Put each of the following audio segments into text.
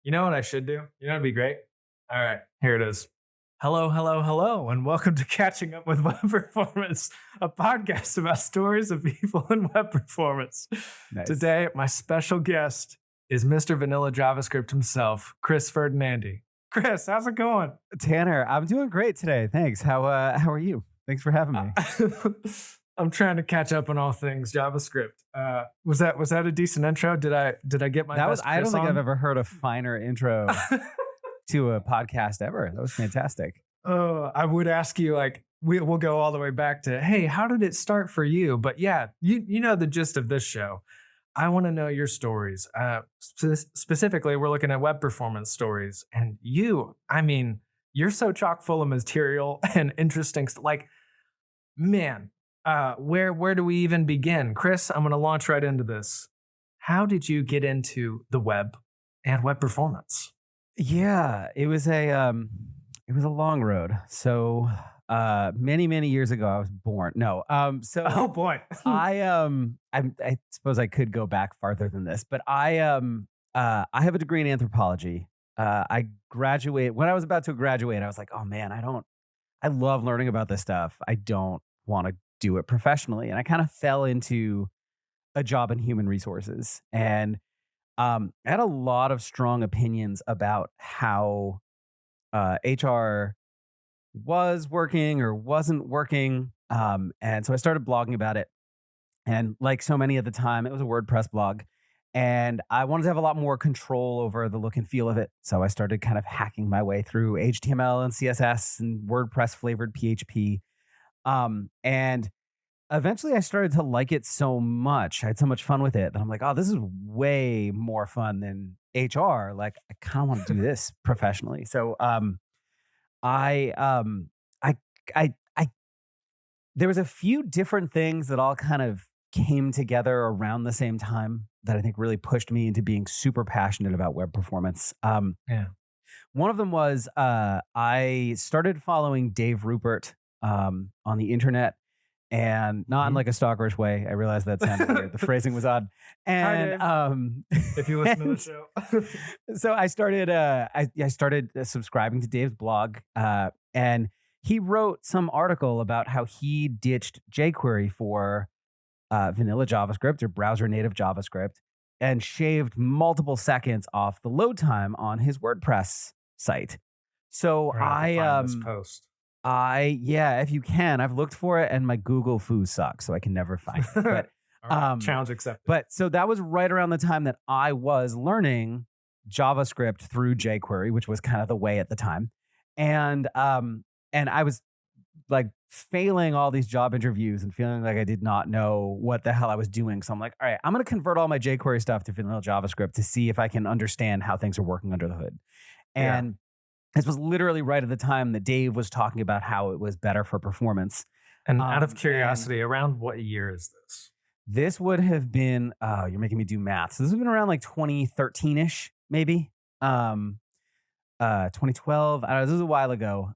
You know what I should do? You know what'd be great? All right, here it is. Hello, hello, hello, and welcome to Catching Up with Web Performance, a podcast about stories of people in web performance. Nice. Today, my special guest is Mr. Vanilla JavaScript himself, Chris Ferdinandi. Chris, how's it going? Tanner, I'm doing great today. Thanks. How are you? Thanks for having me. I'm trying to catch up on all things JavaScript. Was that a decent intro? Did I get my That best was I don't Chris think on? I've ever heard a finer intro to a podcast ever. That was fantastic. Oh, I would ask you, like, we'll go all the way back to, hey, how did it start for you? But yeah, you know the gist of this show. I want to know your stories. Specifically, we're looking at web performance stories. And you're so chock full of material and interesting like, man, where do we even begin? Chris, I'm going to launch right into this. How did you get into the web and web performance? Yeah, it was a long road. So many years ago I was born. No. Oh boy. I suppose I could go back farther than this, but I have a degree in anthropology. I graduate when I was about to graduate, I was like, oh man, I love learning about this stuff. I don't want to do it professionally. And I kind of fell into a job in human resources. And I had a lot of strong opinions about how HR was working or wasn't working. And so I started blogging about it. And like so many at the time, it was a WordPress blog. And I wanted to have a lot more control over the look and feel of it. So I started kind of hacking my way through HTML and CSS and WordPress flavored PHP. And eventually I started to like it so much. I had so much fun with it that I'm like, oh, this is way more fun than HR. Like, I kind of want to do this professionally. So I there was a few different things that all kind of came together around the same time that I think really pushed me into being super passionate about web performance. Yeah. One of them was I started following Dave Rupert on the internet, and not in like a stalkerish way. I realized that sounded weird. The phrasing was odd. And If you listen to the show. so I started I started subscribing to Dave's blog, and he wrote some article about how he ditched jQuery for vanilla JavaScript or browser native JavaScript and shaved multiple seconds off the load time on his WordPress site. So This post. if you can, I've looked for it and my Google foo sucks, so I can never find it. But All right, challenge accepted. But so that was right around the time that I was learning JavaScript through jQuery, which was kind of the way at the time. And I was like failing all these job interviews and feeling like I did not know what the hell I was doing. So I'm like, all right, I'm going to convert all my jQuery stuff to vanilla JavaScript to see if I can understand how things are working under the hood. And this was literally right at the time that Dave was talking about how it was better for performance. And out of curiosity, around what year is this? This would have been, you're making me do math. So this would have been around like 2013-ish, maybe. 2012. This was a while ago.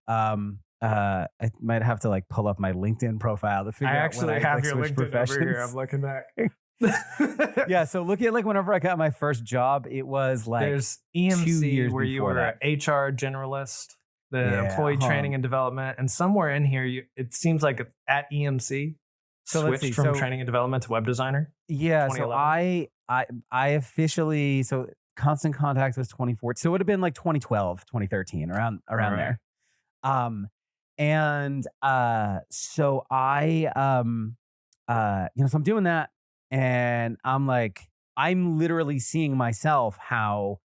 I might have to like pull up my LinkedIn profile to figure out when I have like, your switched LinkedIn professions. over here. I'm looking back. Yeah, so looking at like whenever I got my first job, it was like There's 2 EMC years where you before were that. an HR generalist, the Yeah, employee training and development, and somewhere in here, it seems like at EMC, So let's switched see, from so- training and development to web designer. Yeah, so 2011? I officially, so Constant Contact was 2014. So it would have been like 2012, 2013, around Right. there. So I'm doing that, and I'm literally seeing myself how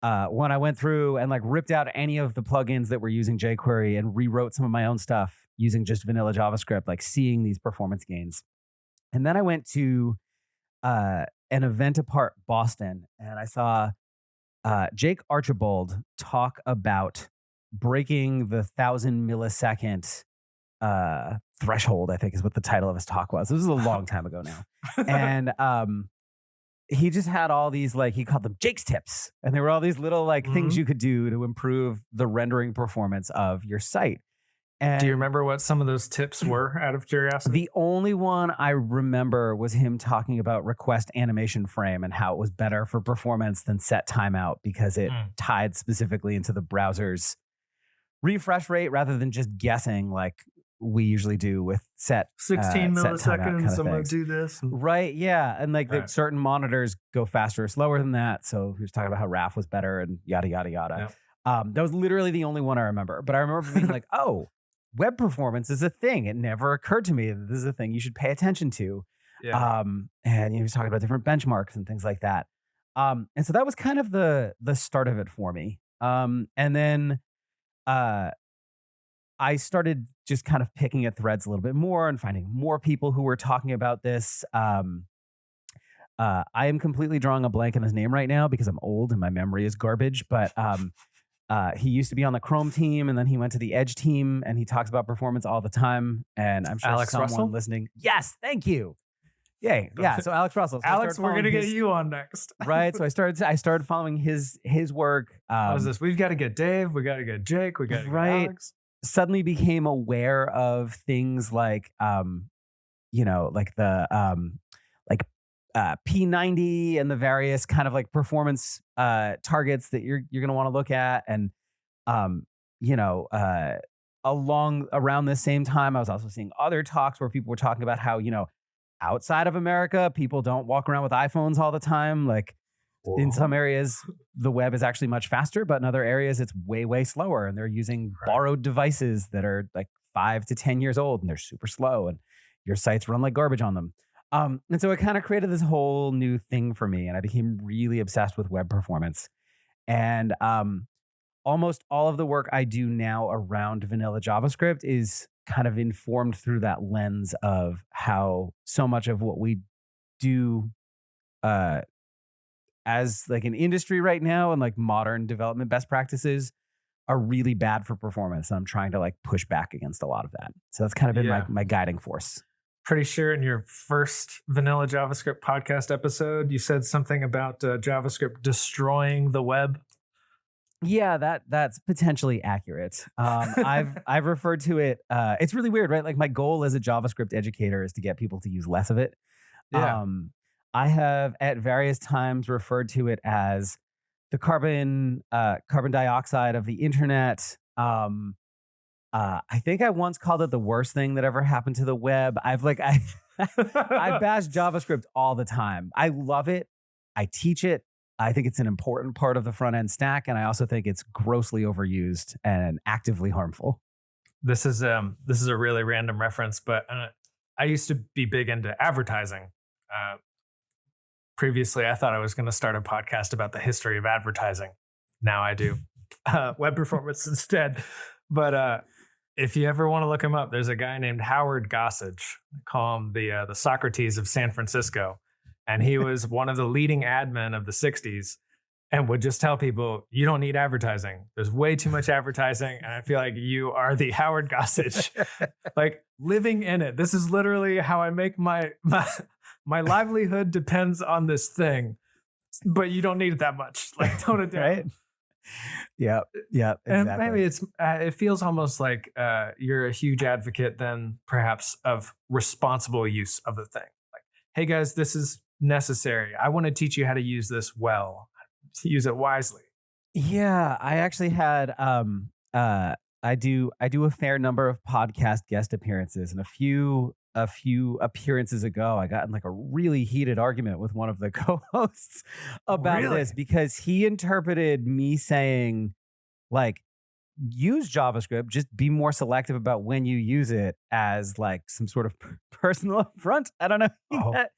when I went through and like ripped out any of the plugins that were using jQuery and rewrote some of my own stuff using just vanilla JavaScript, like seeing these performance gains. And then I went to an event apart Boston, and I saw Jake Archibald talk about breaking the 1,000 millisecond threshold, I think is what the title of his talk was. This was a long time ago now. And he just had all these, like, he called them Jake's tips. And there were all these little like things you could do to improve the rendering performance of your site. Do you And remember what some of those tips were out of curiosity? the only one I remember was him talking about request animation frame and how it was better for performance than set timeout because it Mm. tied specifically into the browser's refresh rate rather than just guessing like we usually do with set 16 set timeout kind milliseconds, of I'm going things. to do this. Right. Yeah. And like Right. certain monitors go faster or slower than that. So he was talking about how RAF was better and yada, yada, yada. Yep. That was literally the only one I remember. But I remember being like, oh, web performance is a thing. It never occurred to me that this is a thing you should pay attention to. Yeah. And he was talking about different benchmarks and things like that. And so that was kind of the start of it for me. And then uh, I started just kind of picking at threads a little bit more and finding more people who were talking about this. I am completely drawing a blank on his name right now because I'm old and my memory is garbage. But he used to be on the Chrome team and then he went to the Edge team and he talks about performance all the time. And I'm sure Alex someone Russell? listening. Yes, thank you. Yay. Yeah. So Alex Russell. So I Alex, started we're following going to get his- you on next. right. So I started following his work. What is this? We've got to get Dave. We got to get Jake. We got to get Right. Alex. Suddenly became aware of things like like the P90 and the various kind of like performance targets that you're going to want to look at. And around the same time I was also seeing other talks where people were talking about how outside of America people don't walk around with iPhones all the time. Like in some areas, the web is actually much faster, but in other areas, it's way, way slower. And they're using borrowed devices that are like 5 to 10 years old and they're super slow and your sites run like garbage on them. And so it kind of created this whole new thing for me. And I became really obsessed with web performance. And almost all of the work I do now around vanilla JavaScript is kind of informed through that lens of how so much of what we do as like an industry right now and like modern development best practices are really bad for performance. And I'm trying to like push back against a lot of that. So that's kind of been my guiding force. Pretty sure in your first vanilla JavaScript podcast episode, you said something about JavaScript destroying the web. Yeah, that's potentially accurate. I've referred to it. It's really weird, right? Like my goal as a JavaScript educator is to get people to use less of it. Yeah. I have at various times referred to it as the carbon dioxide of the internet. I think I once called it the worst thing that ever happened to the web. I bash JavaScript all the time. I love it. I teach it. I think it's an important part of the front end stack, and I also think it's grossly overused and actively harmful. This is a really random reference, but I used to be big into advertising. Previously, I thought I was going to start a podcast about the history of advertising. Now I do web performance instead. But if you ever want to look him up, there's a guy named Howard Gossage. I call him the Socrates of San Francisco. And he was one of the leading admin of the 60s and would just tell people, you don't need advertising. There's way too much advertising. And I feel like you are the Howard Gossage, like living in it. This is literally how I make my livelihood depends on this thing, but you don't need it that much. Like tone it down. Right? Yeah. Exactly. And maybe it feels almost like you're a huge advocate then perhaps of responsible use of the thing. Like, hey guys, this is necessary. I want to teach you how to use this well, to use it wisely. Yeah, I actually had I do a fair number of podcast guest appearances, and a few appearances ago, I got in like a really heated argument with one of the co-hosts about this because he interpreted me saying like use JavaScript, just be more selective about when you use it as like some sort of personal affront. I don't know.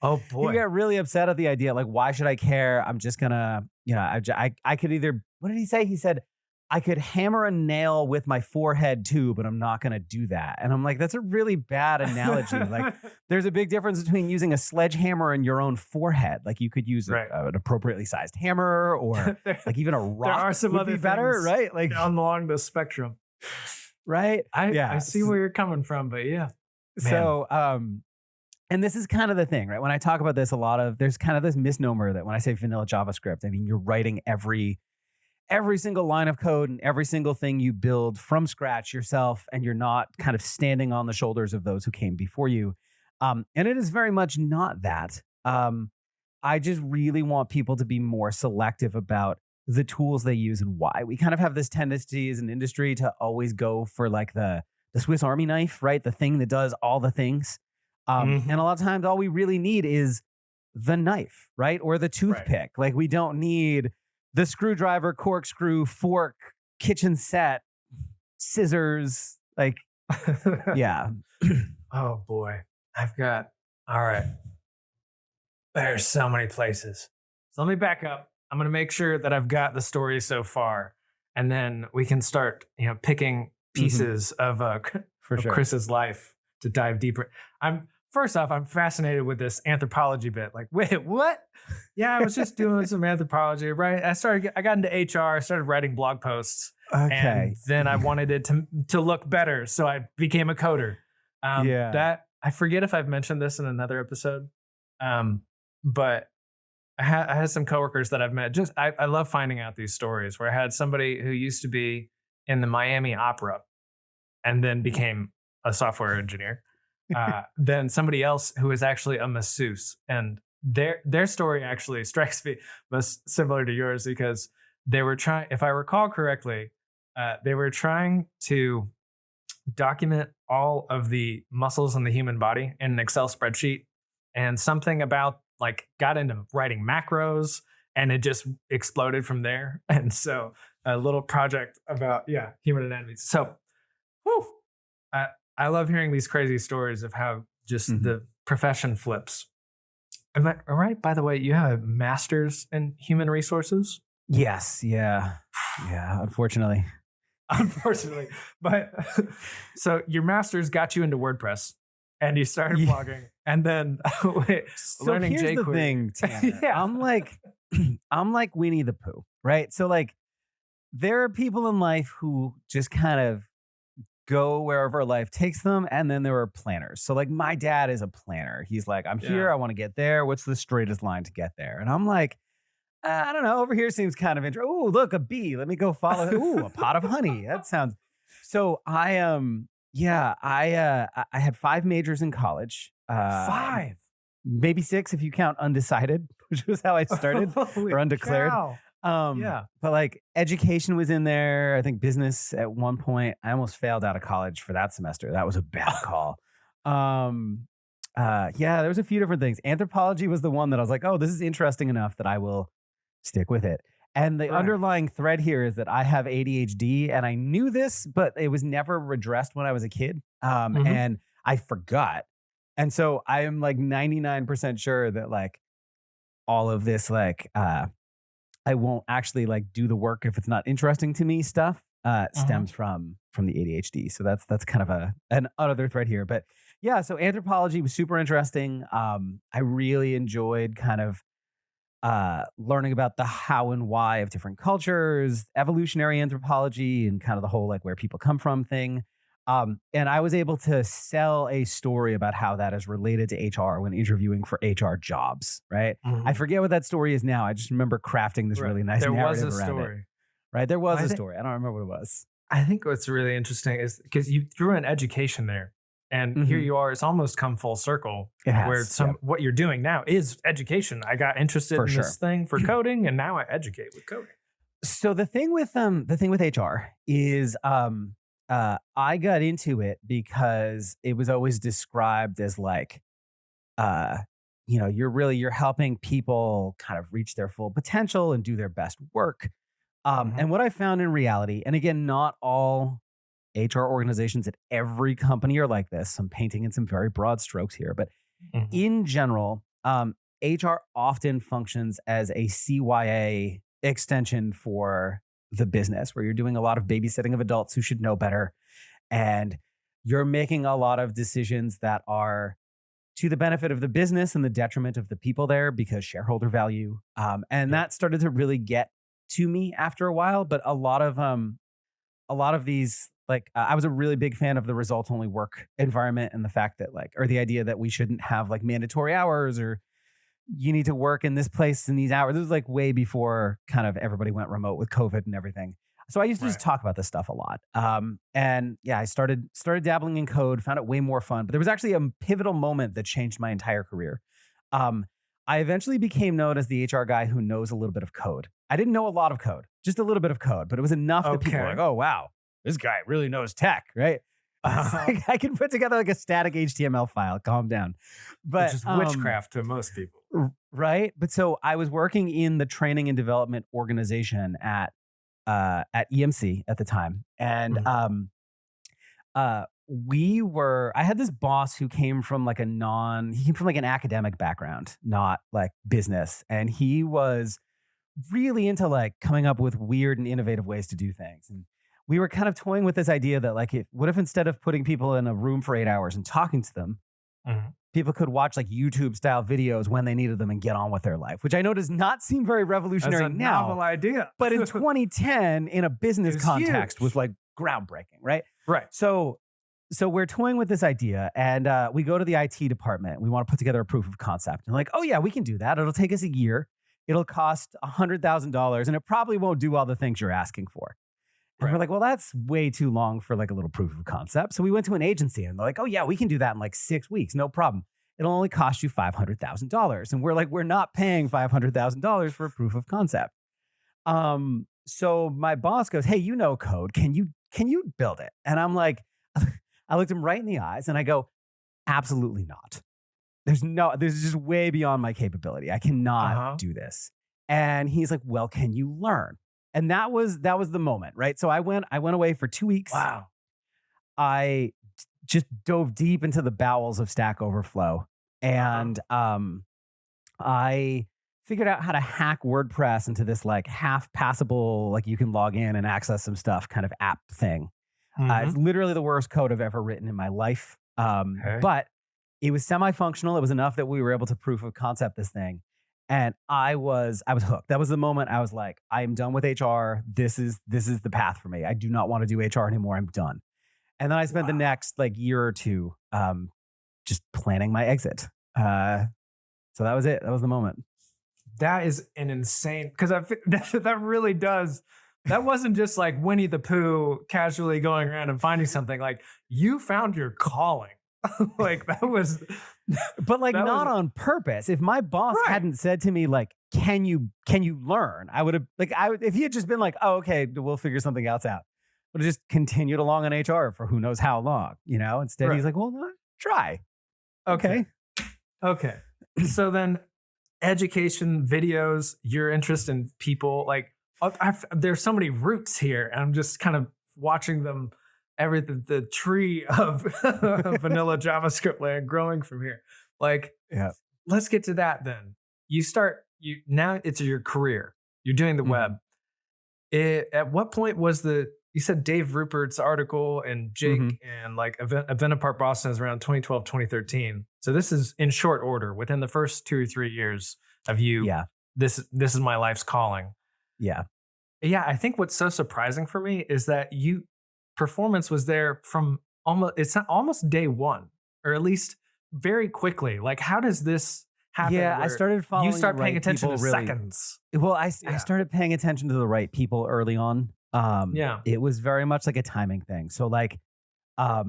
Oh boy. He got really upset at the idea. Like, why should I care? I'm just gonna, I could either, what did he say? He said, I could hammer a nail with my forehead too, but I'm not going to do that. And I'm like, that's a really bad analogy. Like there's a big difference between using a sledgehammer in your own forehead. Like you could use an appropriately sized hammer or like even a rock. There are some would other be better, right? Like along the spectrum. Right. I see where you're coming from, but yeah. Man. So, and this is kind of the thing, right? When I talk about this, there's kind of this misnomer that when I say vanilla JavaScript, I mean, you're writing every every single line of code and every single thing you build from scratch yourself, and you're not kind of standing on the shoulders of those who came before you. And it is very much not that. I just really want people to be more selective about the tools they use and why. We kind of have this tendency as an industry to always go for like the Swiss Army knife, right? The thing that does all the things. And a Mhm. lot of times all we really need is the knife, right? Or the Right. toothpick. Like we don't need the screwdriver, corkscrew, fork, kitchen set, scissors. Like, yeah. Oh boy. I've got all right. There's so many places. So let me back up. I'm gonna make sure that I've got the story so far, and then we can start, picking Mhm. pieces of For of sure. Chris's life to dive deeper. I'm first off, I'm fascinated with this anthropology bit. Like, wait, what? Yeah, I was just doing some anthropology, right? I got into HR, I started writing blog posts, and Okay. then I wanted it to look better, so I became a coder. Yeah. That I forget if I've mentioned this in another episode, um, but I had some coworkers that I've met. I love finding out these stories where I had somebody who used to be in the Miami Opera and then became a software engineer. Then somebody else who is actually a masseuse, and their story actually strikes me most similar to yours because they were trying, if I recall correctly, they were trying to document all of the muscles in the human body in an Excel spreadsheet, and something about like got into writing macros, and it just exploded from there. And so a little project about human anatomy. So, whew, I I love hearing these crazy stories of how just Mhm. the profession flips. Am I all right? By the way, you have a master's in human resources. Yes. Yeah. Yeah. Unfortunately. Unfortunately. But so your master's got you into WordPress and you started Yeah. blogging and then wait, So learning here's the jQuery. thing, Tanner. Yeah. I'm like, I'm like Winnie the Pooh, right? So like, there are people in life who just kind of go wherever life takes them, and then there are planners. So like, my dad is a planner. He's like, I'm here. Yeah. I want to get there. What's the straightest line to get there? And I'm like, I don't know. Over here seems kind of interesting. Oh, look, a bee. Let me go follow. Ooh, a pot of honey. That sounds. So yeah, I had five majors in college. Five. Maybe six if you count undecided, which was how I started, Holy or undeclared. cow. Yeah. But like education was in there. I think business at one point. I almost failed out of college for that semester. That was a bad call. Um, yeah, there was a few different things. Anthropology was the one that I was like, oh, this is interesting enough that I will stick with it. And the Right. underlying thread here is that I have ADHD, and I knew this, but it was never redressed when I was a kid. Mhm. And I forgot. And so I am like 99% sure that like all of this, like, I won't actually like do the work if it's not interesting to me stuff, Mhm. stems from the ADHD. So that's kind of an other thread here. But yeah, so anthropology was super interesting. I really enjoyed kind of learning about the how and why of different cultures, evolutionary anthropology, and kind of the whole like where people come from thing. And I was able to sell a story about how that is related to HR when interviewing for HR jobs, right? I Mhm. forget what that story is now. I just remember crafting this Right. really nice There was narrative a around it, story. right? There was I a think story. I don't remember what it was. I think what's really interesting is because you threw in education there, and here Mhm. you are. It's almost come full circle It where has. some Yep, what you're doing now is education. I got interested for in this sure. thing for coding, and now I educate with coding. So the thing with HR is I got into it because it was always described as like uh you're helping people kind of reach their full potential and do their best work. Mhm. And what I found in reality, and again, not all HR organizations at every company are like this. I'm painting in some very broad strokes here, but Mhm. in general, HR often functions as a CYA extension for the business, where you're doing a lot of babysitting of adults who should know better. And you're making a lot of decisions that are to the benefit of the business and the detriment of the people there because shareholder value. And Yep. that started to really get to me after a while. But a lot of these like I was a really big fan of the result only work environment, and the fact that like or the idea that we shouldn't have like mandatory hours or you need to work in this place in these hours. This was like way before kind of everybody went remote with COVID and everything. So I used to just Right. talk about this stuff a lot. And yeah, I started dabbling in code, found it way more fun. But there was actually a pivotal moment that changed my entire career. Um, I eventually became known as the HR guy who knows a little bit of code. I didn't know a lot of code, just a little bit of code, but it was enough that people were like, Okay. "Oh wow, this guy really knows tech, right?" It's like, I can put together like a static HTML file. Calm down, Which but is witchcraft to most people. right. But so I was working in the training and development organization at EMC at the time, and Mhm. I had this boss who came from like he came from like an academic background, not like business, and he was really into like coming up with weird and innovative ways to do things. And we were kind of toying with this idea that like, what if instead of putting people in a room for 8 hours and talking to them, Mhm. people could watch like YouTube style videos when they needed them and get on with their life, which I know does not seem very That's revolutionary a now, novel idea. but in 2010 in a business It was context huge. was like groundbreaking, right? Right. So we're toying with this idea, and we go to the IT department. We want to put together a proof of concept. And like, oh yeah, we can do that. It'll take us a year. It'll cost $100,000, and it probably won't do all the things you're asking for. And we're Right. like, well, that's way too long for like a little proof of concept. So we went to an agency, and they're like, oh yeah, we can do that in like 6 weeks, no problem. It'll only cost you $500,000. And we're like, we're not paying $500,000 for a proof of concept. So my boss goes, hey, you know code. Can you build it? And I'm like, I looked him right in the eyes and I go, absolutely not. This is just way beyond my capability. I cannot Uh-huh. do this. And he's like, well, can you learn? And that was the moment, right? So I went away for 2 weeks. Wow. I just dove deep into the bowels of Stack Overflow, and I figured out how to hack WordPress into this like half passable, like you can log in and access some stuff kind of app thing. Mhm. It's literally the worst code I've ever written in my life. Okay. But it was semi-functional. It was enough that we were able to proof of concept this thing. And I was hooked. That was the moment I was like, I am done with HR. This is the path for me. I do not want to do HR anymore. I'm done. And then I spent the Wow. next like year or two just planning my exit. So that was it. That was the moment. That is an insane because that really does. That wasn't just like Winnie the Pooh casually going around and finding something. Like you found your calling. Like that was. But like That not was on purpose. If my boss right. hadn't said to me like, "Can you learn?" I would have like if he had just been like, "Oh, okay, we'll figure something else out." Would have just continued along on HR for who knows how long, you know? Instead, Right. he's like, "Well, no, try." Okay. Okay. So then, education videos, your interest in people, like there's so many roots here, and I'm just kind of watching them. The tree of vanilla JavaScript land growing from here. Like, Yeah. let's get to that then. You now it's your career. You're doing the Mhm. web. At what point was you said Dave Rupert's article and Jake Mhm. and like Event Apart Boston is around 2012, 2013. So this is in short order within the first 2 or 3 years of you. Yeah. This is my life's calling. Yeah. Yeah, I think what's so surprising for me is that performance was there from almost day one, or at least very quickly. Like, how does this happen? Yeah, I where started following you the start paying right attention to people really. seconds. Well, I Yeah. started paying attention to the right people early on. Yeah. It was very much like a timing thing. So like, I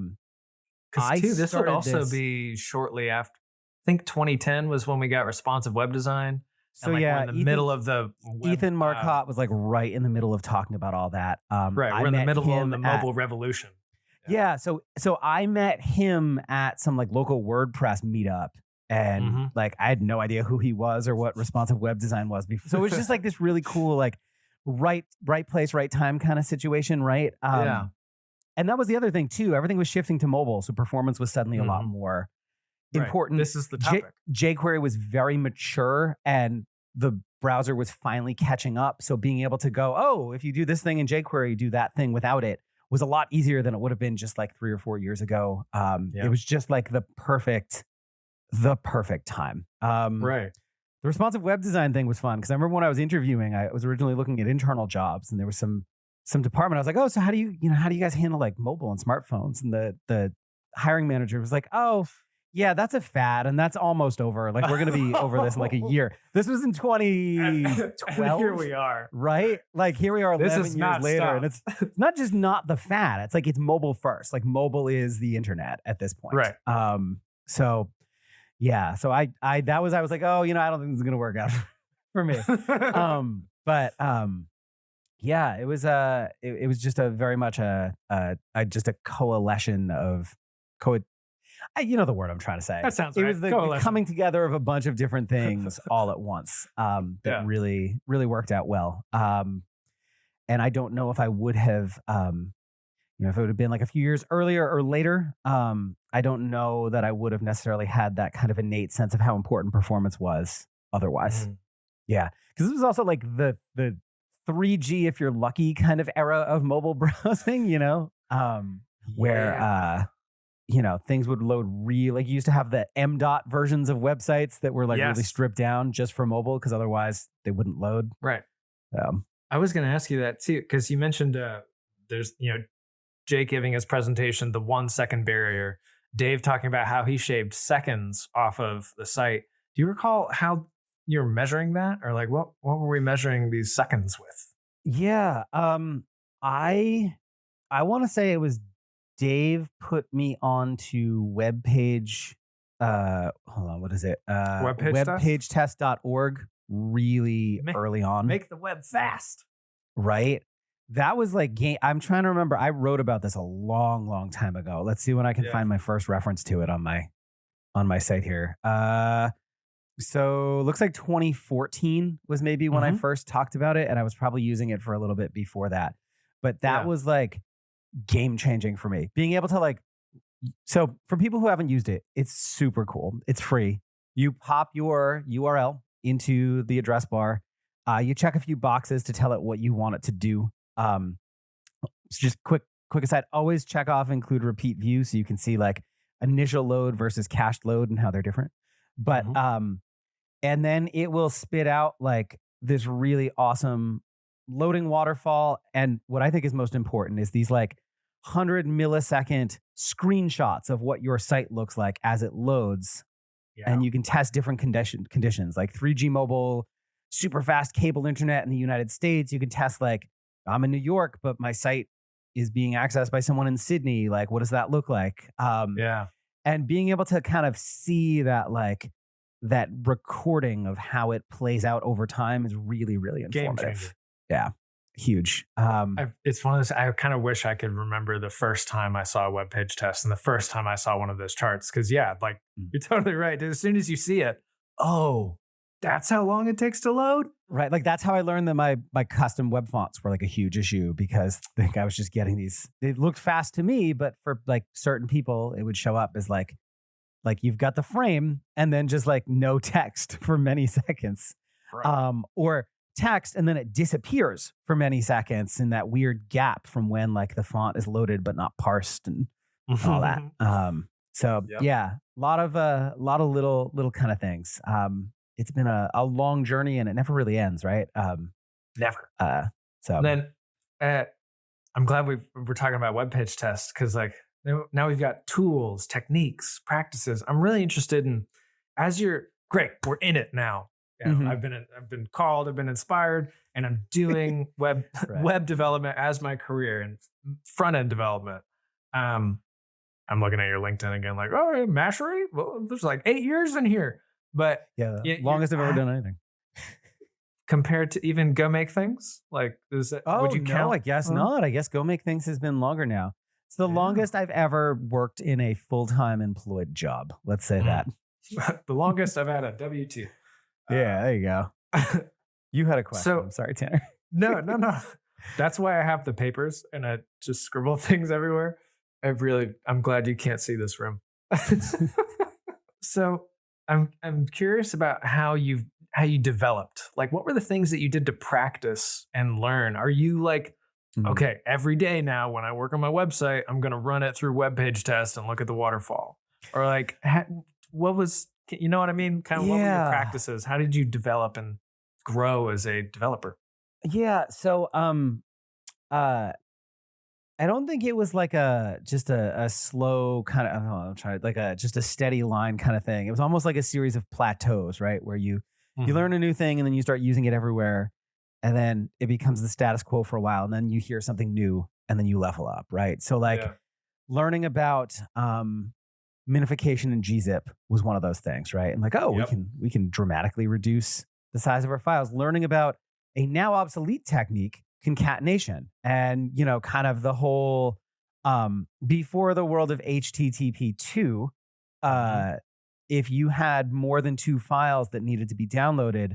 Because too, this would started also this- be shortly after. I think 2010 was when we got responsive web design. So and yeah, we're in the middle of the web, Ethan Marcotte was like right in the middle of talking about all that. right. I We're in the met middle of him the at- mobile revolution. Yeah, so I met him at some like local WordPress meetup, and Mhm. like I had no idea who he was or what responsive web design was before. So it was just like this really cool like right place, right time kind of situation, right? Yeah. And that was the other thing too. Everything was shifting to mobile, so performance was suddenly a lot more Right. important. This is the topic. jQuery was very mature, and the browser was finally catching up. So being able to go, oh, if you do this thing in jQuery, do that thing without it, was a lot easier than it would have been just like 3 or 4 years ago. It was just like the perfect time. Right. The responsive web design thing was fun because I remember when I was interviewing, I was originally looking at internal jobs, and there was some department. I was like, oh, so how do you guys handle like mobile and smartphones? And the hiring manager was like, oh, Yeah, that's a fad, and that's almost over. Like, we're gonna be over this in like a year. This was in And 2012, here we are. right? Like, here we are This 11 is years not later, and stopped. it's not just not the fad. It's like it's mobile first. Like, mobile is the internet at this point. Right. So yeah, so I was like, oh, I don't think this is gonna work out for me. But yeah, it was just a very much just a coalition of co you know the word I'm trying to say. That sounds It right. was the Coalition. coming together of a bunch of different things all at once that Yeah. really, really worked out well. And I don't know if I would have, if it would have been like a few years earlier or later. I don't know that I would have necessarily had that kind of innate sense of how important performance was otherwise. Mhm. Yeah, because this was also like the 3G if you're lucky kind of era of mobile browsing. Where Yeah. things would load like you used to have the M dot versions of websites that were like really Yes. stripped down just for mobile because otherwise they wouldn't load. Right. Um, I was going to ask you that too, because you mentioned there's, Jake giving his presentation, the 1 second barrier, Dave talking about how he shaved seconds off of the site. Do you recall how you're measuring that, or like what were we measuring these seconds with? yeah. I want to say it was Dave put me onto webpage. Hold on, what is it? Webpage test? Webpagetest.org really Ma- early on. Make the web fast. Right? That was like I'm trying to remember. I wrote about this a long, long time ago. Let's see when I can Yeah. find my first reference to it on my site here. So looks like 2014 was maybe when I Mhm. first talked about it, and I was probably using it for a little bit before that. But that Yeah. was like game changing for me. Being able to so for people who haven't used it, it's super cool. It's free. You pop your URL into the address bar. You check a few boxes to tell it what you want it to do. Just quick aside, always check off include repeat view so you can see like initial load versus cached load and how they're different. But Mhm. and then it will spit out like this really awesome loading waterfall. And what I think is most important is these like 100 millisecond screenshots of what your site looks like as it loads. Yeah. And you can test different conditions like 3G mobile, super fast cable internet in the United States. You can test like I'm in New York, but my site is being accessed by someone in Sydney. Like, what does that look like? Yeah. And being able to kind of see that like that recording of how it plays out over time is really, really Game informative. changer. Yeah, huge. It's one of those. I kind of wish I could remember the first time I saw a web page test and the first time I saw one of those charts. Because like you're totally right. As soon as you see it, oh, that's how long it takes to load. Right. Like that's how I learned that my custom web fonts were like a huge issue because I think I was just getting these. They looked fast to me, but for like certain people, it would show up as like you've got the frame and then just like no text for many seconds. Right. Or text and then it disappears for many seconds in that weird gap from when like the font is loaded but not parsed and all that. So Yep. yeah, a lot of little kind of things. It's been a long journey and it never really ends, right? Never. So Then I'm glad we're talking about web page tests because like now we've got tools, techniques, practices. I'm really interested in great. We're in it now. You know, Mhm. I've been called, I've been inspired, and I'm doing Right. web development as my career and front end development. I'm looking at your LinkedIn again, like, oh, Mashery? Well, there's like 8 years in here. But yeah, you're- longest I've ever done anything. compared to even Go Make Things, like, would you no, count? I guess not. I guess Go Make Things has been longer now. It's the Yeah. longest I've ever worked in a full-time employed job. Let's say that. The longest I've had a W-2. Yeah, there you go. You had a question. So- I'm sorry, Tanner. No. That's why I have the papers and I just scribble things everywhere. I'm glad you can't see this room. So I'm curious about how you developed. Like, what were the things that you did to practice and learn? Are you like, Mhm. okay, every day now when I work on my website, I'm going to run it through web page test and look at the waterfall? Or like, what was, you know what I mean? Kind of what were your Yeah. practices? How did you develop and grow as a developer? Yeah. So, I don't think it was like just a slow kind of, I'm trying like just a steady line kind of thing. It was almost like a series of plateaus, right? Where you Mhm. learn a new thing and then you start using it everywhere, and then it becomes the status quo for a while, and then you hear something new and then you level up, right? So like Yeah. learning about minification and gzip was one of those things, right? And like, oh, we Yep. can dramatically reduce the size of our files. Learning about a now obsolete technique, concatenation, and kind of the whole before the world of HTTP2, Mhm. uh, if you had more than two files that needed to be downloaded,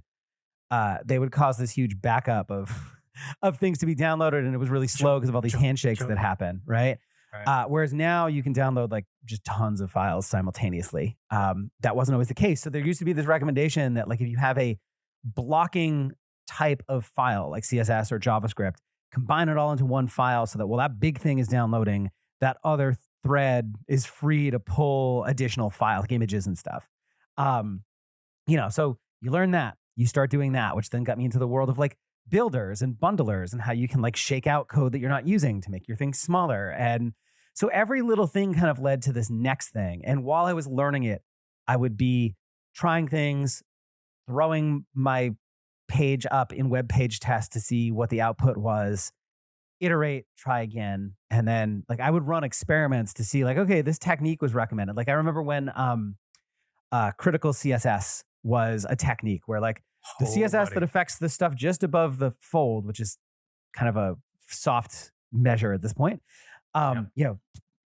they would cause this huge backup of of things to be downloaded, and it was really Jump, slow because of all these jump, handshakes that jump. happen, right? Right. Whereas now you can download like just tons of files simultaneously. That wasn't always the case. So there used to be this recommendation that like if you have a blocking type of file like CSS or JavaScript, combine it all into one file so that while that big thing is downloading, that other thread is free to pull additional file like images and stuff. Um, so you learn that, you start doing that, which then got me into the world of like builders and bundlers and how you can like shake out code that you're not using to make your things smaller. And so every little thing kind of led to this next thing. And while I was learning it, I would be trying things, throwing my page up in web page test to see what the output was, iterate, try again. And then like I would run experiments to see like, okay, this technique was recommended. Like I remember when critical CSS was a technique where like the Oh, CSS that buddy. affects the stuff just above the fold, which is kind of a soft measure at this point, Yep. um, you know,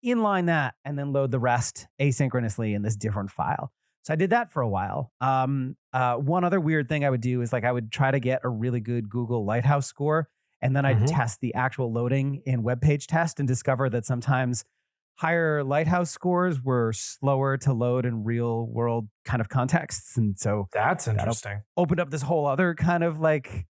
inline that and then load the rest asynchronously in this different file. So I did that for a while. One other weird thing I would do is like I would try to get a really good Google Lighthouse score, and then I'd Mhm. test the actual loading in web page test and discover that sometimes higher Lighthouse scores were slower to load in real world kind of contexts. And so That's that interesting. opened up this whole other kind of like,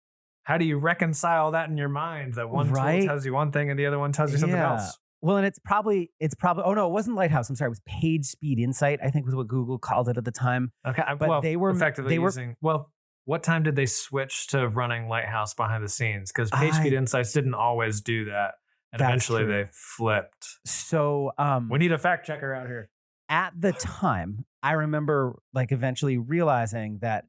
How do you reconcile that in your mind that one tool right? tells you one thing and the other one tells you something Yeah. else? Well, and it's probably oh no, it wasn't Lighthouse. I'm sorry, it was Page Speed Insight, I think was what Google called it at the time. Okay. But Well, effectively they were using, well, what time did they switch to running Lighthouse behind the scenes? Because PageSpeed I Insights didn't always do that. And That's eventually they true. flipped. So We need a fact checker out here. at the time, I remember like eventually realizing that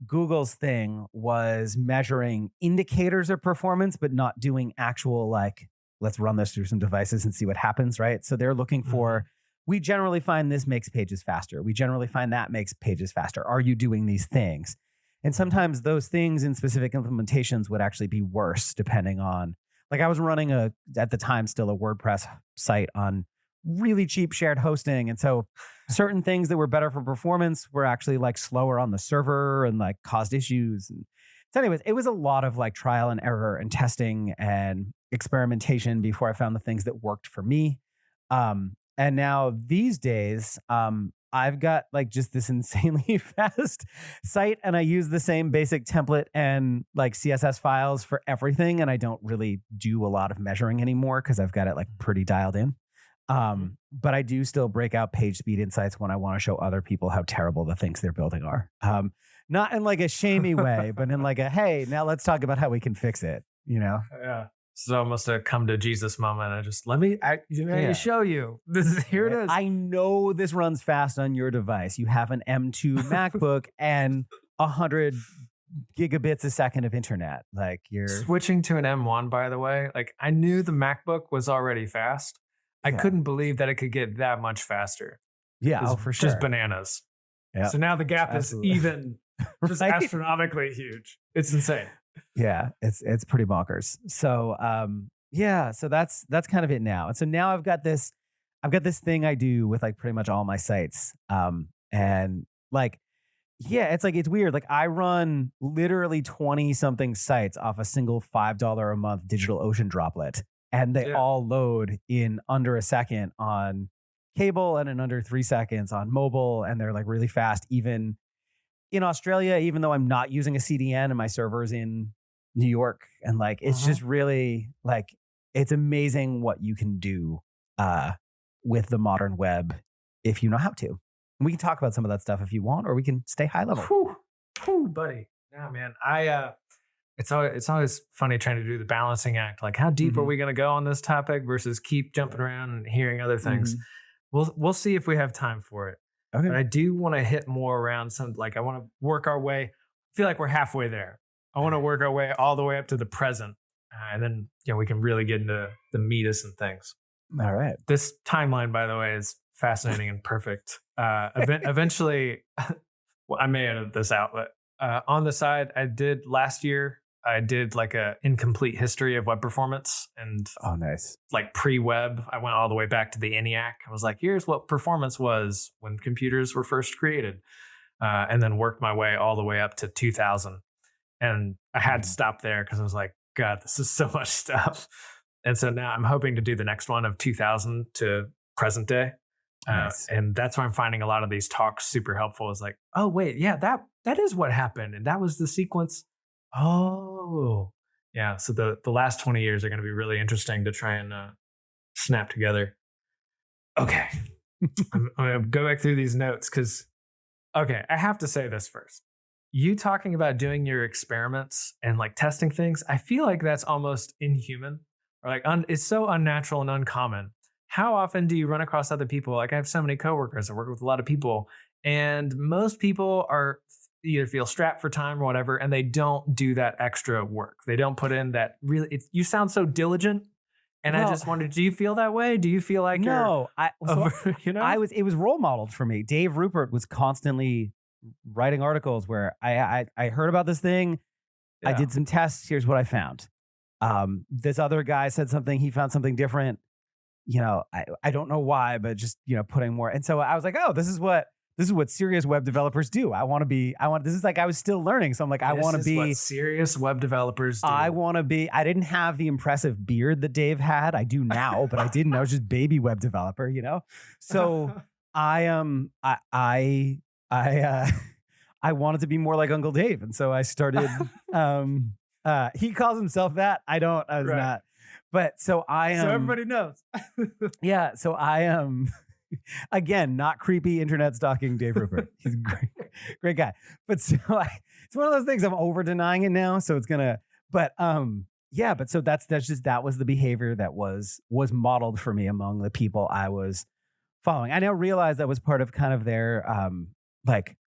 Google's thing was measuring indicators of performance, but not doing actual like, let's run this through some devices and see what happens, right? So they're looking Mhm. for, we generally find this makes pages faster. We generally find that makes pages faster. Are you doing these things? And Mhm. sometimes those things in specific implementations would actually be worse depending on, like I was running at the time still a WordPress site on really cheap shared hosting. And so certain things that were better for performance were actually like slower on the server and like caused issues. And so, anyways, it was a lot of like trial and error and testing and experimentation before I found the things that worked for me. And now these days, I've got like just this insanely fast site, and I use the same basic template and like CSS files for everything. And I don't really do a lot of measuring anymore because I've got it like pretty dialed in. Mhm. But I do still break out page speed insights when I want to show other people how terrible the things they're building are. Not in like a shamey way, but in like a, hey, now let's talk about how we can fix it, you know? Yeah. So almost a come to Jesus moment. I just let me Yeah. show you. This is here it Right. is. I know this runs fast on your device. You have an M2 MacBook and 100 gigabits a second of internet. Like you're, Switching to an M1, by the way, like I knew the MacBook was already fast. I yeah. couldn't believe that it could get that much faster. Yeah. It's Oh, for just sure. bananas. Yeah. So now the gap is Absolutely. even just Right. astronomically huge. It's insane. Yeah, it's pretty bonkers. So yeah, so that's kind of it now. And so now I've got this thing I do with like pretty much all my sites. And like yeah, it's like it's weird. Like I run literally 20 something sites off a single $5 a month digital ocean droplet, and they Yeah. all load in under a second on cable and in under 3 seconds on mobile, and they're like really fast even in Australia, even though I'm not using a CDN and my server's in New York. And like, it's Uh-huh. just really like, it's amazing what you can do uh, with the modern web if you know how to. And we can talk about some of that stuff if you want, or we can stay high level. Whew. Whew, buddy. Yeah, man. it's always funny trying to do the balancing act. Like, how deep are Mhm. we going to go on this topic versus keep jumping around and hearing other things? Mhm. We'll see if we have time for it. But Okay. I do want to hit more around some. Like, I want to work our way. I feel like we're halfway there. I All want to right. work our way all the way up to the present, and then we can really get into the meat of some things. All right. This timeline, by the way, is fascinating and perfect. Eventually, well, I may edit this out, but on the side, I did last year. I did like a incomplete history of web performance and Oh, nice. like pre-web. I went all the way back to the ENIAC. I was like, here's what performance was when computers were first created, and then worked my way all the way up to 2000. And I had to Mhm. stop there because I was like, God, this is so much stuff. And so now I'm hoping to do the next one of 2000 to present day. Nice. And that's why I'm finding a lot of these talks super helpful. Is like, oh wait, yeah, that is what happened, and that was the sequence. Oh, yeah. So the last 20 years are going to be really interesting to try and snap together. Okay, I'm gonna go back through these notes because okay, I have to say this first. You talking about doing your experiments and like testing things, I feel like that's almost inhuman or like it's so unnatural and uncommon. How often do you run across other people? Like I have so many coworkers. I work with a lot of people, and most people are either feel strapped for time or whatever, and they don't do that extra work. They don't put in that really. You sound so diligent, and I Well, just wondered, do you feel that way? Do you feel like you're no, over? You know? it was role modeled for me. Dave Rupert was constantly writing articles where I heard about this thing, I Yeah. did some tests, here's what I found. This other guy said something, he found something different. I don't know why, but just, putting more. And so I was like, oh, this is what serious web developers do. This is like, I was still learning. So I'm like, This is what serious web developers do. I didn't have the impressive beard that Dave had. I do now, but I didn't. I was just baby web developer. So I, I, uh, I wanted to be more like Uncle Dave. And so I started, he calls himself that. I was Right. not, but so I, So everybody knows. yeah. So I again, not creepy internet stalking Dave Rupert. He's a great guy. But so it's one of those things I'm over denying it now. So it's gonna, but yeah. But so that was the behavior that was modeled for me among the people I was following. I now realize that was part of kind of their like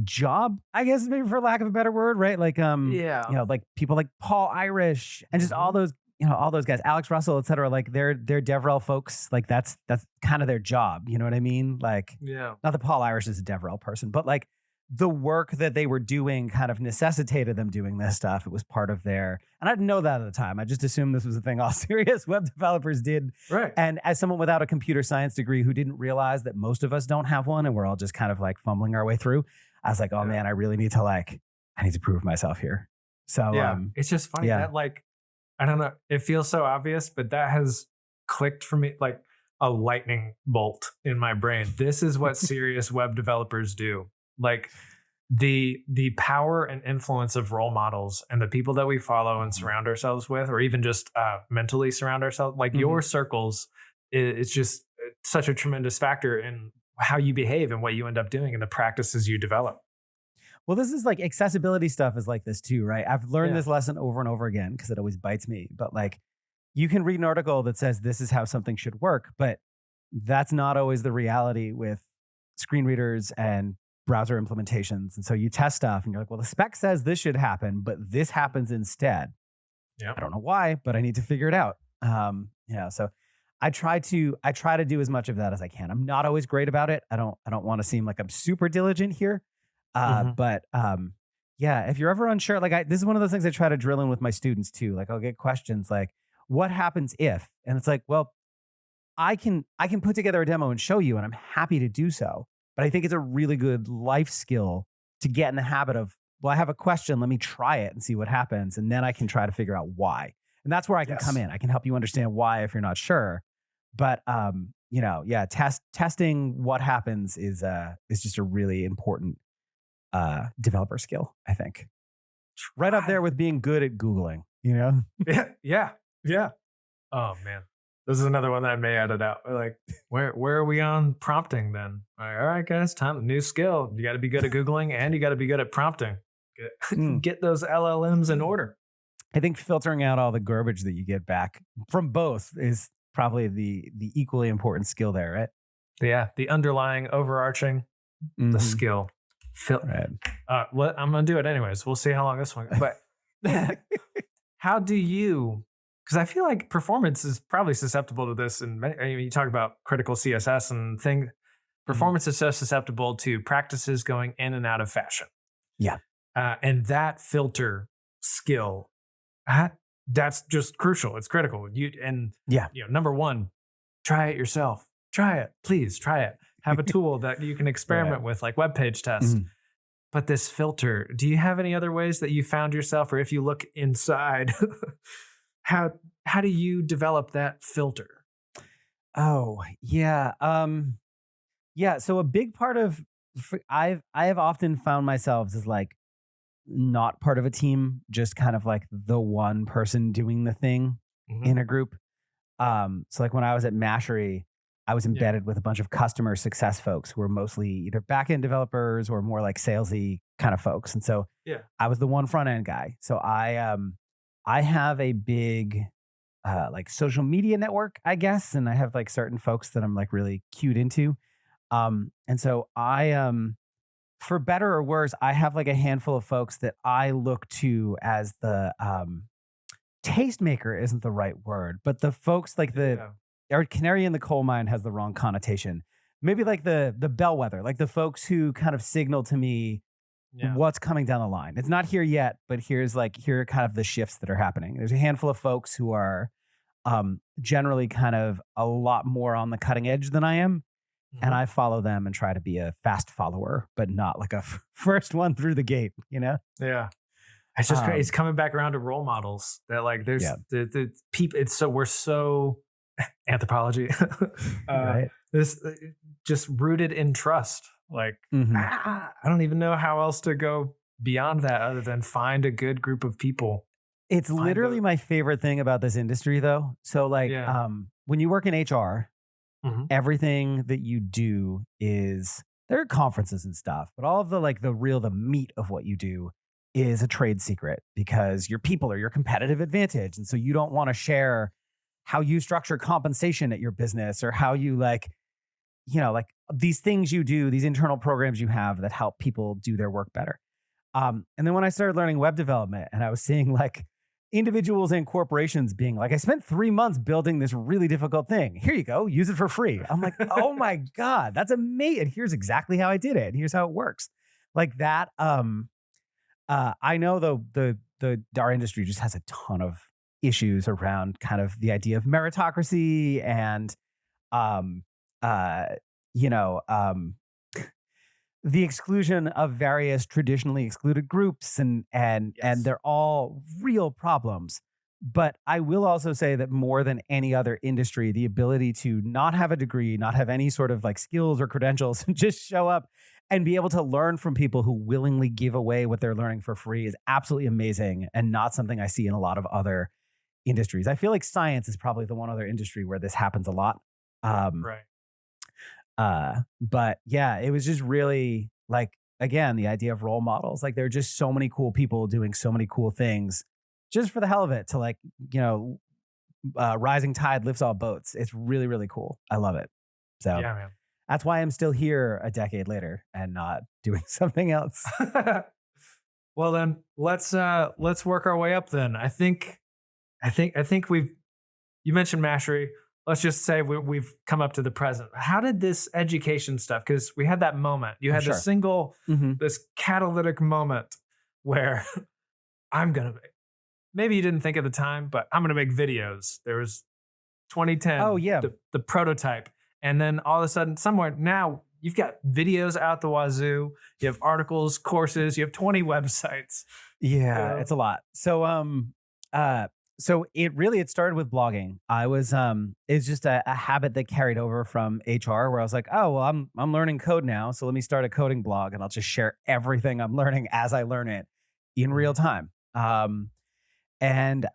job, I guess maybe for lack of a better word, right? Like Yeah. like people like Paul Irish and just all Mhm. those all those guys, Alex Russell, et cetera, like they're DevRel folks. Like that's kind of their job. You know what I mean? Like, Yeah. not that Paul Irish is a DevRel person, but like the work that they were doing kind of necessitated them doing this stuff. It was part of their, and I didn't know that at the time. I just assumed this was a thing all serious web developers did. Right. And as someone without a computer science degree who didn't realize that most of us don't have one and we're all just kind of like fumbling our way through, I was like, oh Yeah. man, I need to prove myself here. So Yeah. It's just funny yeah. that like I don't know. It feels so obvious, but that has clicked for me like a lightning bolt in my brain. This is what serious web developers do. Like the power and influence of role models and the people that we follow and surround ourselves with, or even just mentally surround ourselves. Like your circles, it's just such a tremendous factor in how you behave and what you end up doing and the practices you develop. Well, this is like accessibility stuff is like this too, right? I've learned Yeah. this lesson over and over again because it always bites me. But like you can read an article that says this is how something should work, but that's not always the reality with screen readers and browser implementations. And so you test stuff and you're like, well, the spec says this should happen, but this happens instead. Yeah. I don't know why, but I need to figure it out. So I try to do as much of that as I can. I'm not always great about it. I don't want to seem like I'm super diligent here. Mhm. But yeah, if you're ever unsure, like this is one of those things I try to drill in with my students too. Like I'll get questions like, what happens if? And it's like, well, I can put together a demo and show you, and I'm happy to do so. But I think it's a really good life skill to get in the habit of, well, I have a question, let me try it and see what happens. And then I can try to figure out why. And that's where I can come Yes. in. I can help you understand why if you're not sure. But testing what happens is just a really important developer skill, I think. Right up there with being good at Googling, Yeah, yeah, yeah. Oh man, this is another one that I may edit out. Like, where are we on prompting then? All right, guys, time new skill. You got to be good at googling and you got to be good at prompting. Mm. Get those LLMs in order. I think filtering out all the garbage that you get back from both is probably the equally important skill there, right? Yeah, the underlying overarching the Mhm. skill. Fil- Right. what I'm gonna do it anyways. We'll see how long this one. But how do you? Because I feel like performance is probably susceptible to this. And I mean, you talk about critical CSS and thing. Mhm. Performance is so susceptible to practices going in and out of fashion, Yeah. and that filter skill, uh, that's just crucial. It's critical. Yeah. Number one, try it yourself. Try it, please. Try it. Have a tool that you can Right. experiment with, like web page test. Mhm. But this filter, do you have any other ways that you found yourself, or if you look inside, how how do you develop that filter? Oh, yeah. Yeah, so a big part of I have often found myself as like not part of a team, just kind of like the one person doing the thing Mhm. in a group. So like when I was at Mashery, I was Yeah, embedded with a bunch of customer success folks who were mostly either back end developers or more like salesy kind of folks. And so yeah, I was the one front end guy. So I have a big like social media network, I guess, and I have like certain folks that I'm like really cued into. And so for better or worse, I have like a handful of folks that I look to as the tastemaker isn't the right word, but the folks like the yeah, or canary in the coal mine has the wrong connotation. Maybe like the bellwether, like the folks who kind of signal to me yeah. what's coming down the line. It's not here yet, but here are kind of the shifts that are happening. There's a handful of folks who are generally kind of a lot more on the cutting edge than I am. And Mhm. I follow them and try to be a fast follower, but not like a first one through the gate, you know? Yeah. It's just crazy. It's Um, coming back around to role models that like there's yeah, the people. It's so we're so anthropology. uh, right. this just rooted in trust. Like Hmm. I don't even know how else to go beyond that other than find a good group of people. It's Find literally the my favorite thing about this industry, though. So, like, yeah. when you work in HR, Mhm. everything that you do is there are conferences and stuff, but all of the like the meat of what you do is a trade secret because your people are your competitive advantage. And so you don't want to share how you structure compensation at your business or how you like, like these things you do, these internal programs you have that help people do their work better. And then when I started learning web development and I was seeing like individuals and corporations being like, I spent 3 months building this really difficult thing. Here you go, use it for free. I'm like, oh my God, that's amazing. And here's exactly how I did it. And here's how it works. Like that. I know though the our industry just has a ton of issues around kind of the idea of meritocracy and um uh you know the exclusion of various traditionally excluded groups and Yes. they're all real problems. But I will also say that more than any other industry, the ability to not have a degree, not have any sort of like skills or credentials, and just show up and be able to learn from people who willingly give away what they're learning for free is absolutely amazing and not something I see in a lot of other industries. I feel like science is probably the one other industry where this happens a lot. Um, Right. but yeah, it was just really like again the idea of role models. Like there are just so many cool people doing so many cool things, just for the hell of it. To like you know, rising tide lifts all boats. It's really really cool. I love it. So Yeah, that's why I'm still here a decade later and not doing something else. man. Well then let's work our way up then. I think we've you mentioned Mashery. Let's just say we've come up to the present. How did this education stuff? Because we had that moment. You Oh had sure. Hmm. this catalytic moment where I'm gonna. Maybe you didn't think at the time, but I'm gonna make videos. There was Oh 2010, yeah. the prototype, and then all of a sudden, somewhere now you've got videos out the wazoo. You have articles, courses. You have 20 websites. You Yeah, know? it's a lot. Uh, so it started with blogging. It's just a habit that carried over from HR where I was like, oh, well, I'm learning code now. So let me start a coding blog and I'll just share everything I'm learning as I learn it in real Mhm. time. And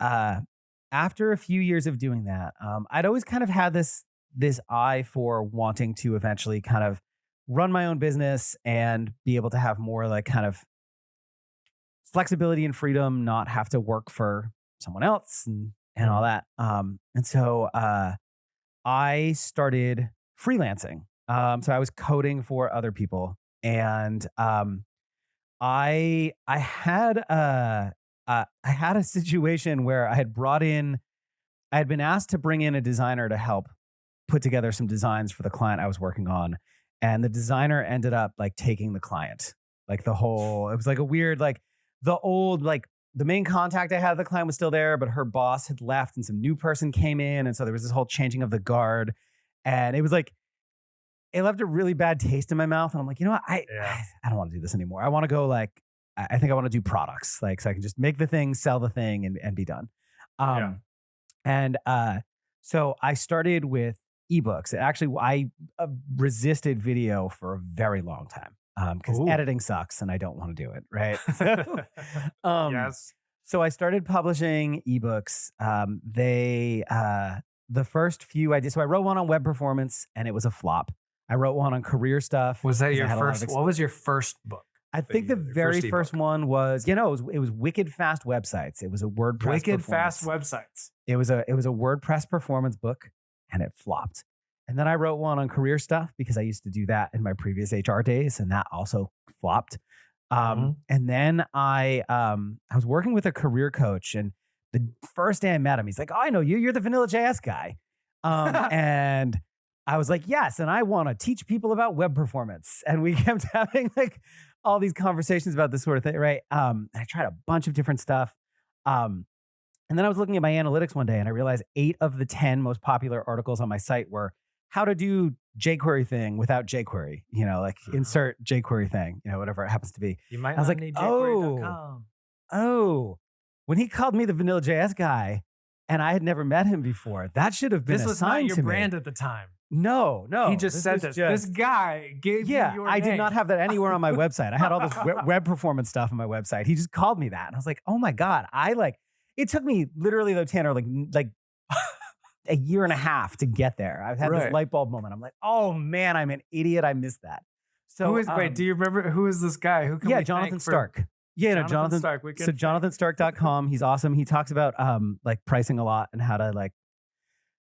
after a few years of doing that, I'd always kind of had this eye for wanting to eventually kind of run my own business and be able to have more like kind of flexibility and freedom, not have to work for someone else and all that. And so I started freelancing. So I was coding for other people, and I had a situation where I had been asked to bring in a designer to help put together some designs for the client I was working on, and the designer ended up like taking the client, like it was like a weird the main contact I had of the client was still there, but her boss had left and some new person came in, and so there was this whole changing of the guard, and it was like it left a really bad taste in my mouth. And I'm like, you know what? Yeah. I don't want to do this anymore. I want to go I think I want to do products, like, so I can just make the thing, sell the thing, and be done. Yeah. And so I started with ebooks. Actually, I resisted video for a very long time because Ooh. editing sucks and I don't want to do it. Right. Yes. So I started publishing ebooks. The first few I did, so I wrote one on web performance and it was a flop. I wrote one on career stuff. Was that 'cause I your had a lot of first? What was your first book? I think the your very first first ebook? one was, it was Wicked Fast Websites. It was a WordPress Wicked performance. Fast Websites. It was a WordPress performance book, and it flopped. And then I wrote one on career stuff because I used to do that in my previous HR days, and that also flopped. And then I was working with a career coach, and the first day I met him, he's like, "Oh, I know you. You're the Vanilla JS guy." And I was like, "Yes," and I want to teach people about web performance. And we kept having like all these conversations about this sort of thing, right? I tried a bunch of different stuff. And then I was looking at my analytics one day and I realized 8 of the 10 most popular articles on my site were how to do jQuery thing without jQuery, like insert jQuery thing, whatever it happens to be. You might I was not like, need jQuery.com. Oh, when he called me the Vanilla JS guy and I had never met him before, that should have been This a was sign not your to me. brand at the time. No. He just said was this. This guy gave you your I name. did not have that anywhere on my website. I had all this web performance stuff on my website. He just called me that. And I was like, oh my God. It took me literally though, Tanner, like a year and a half to get there. I've had this light bulb moment. I'm like, oh man, I'm an idiot. I missed that. So wait, do you remember who is this guy? Who can we Jonathan thank Stark. Yeah, Jonathan Stark. So jonathenstark.com. He's awesome. He talks about like pricing a lot and how to like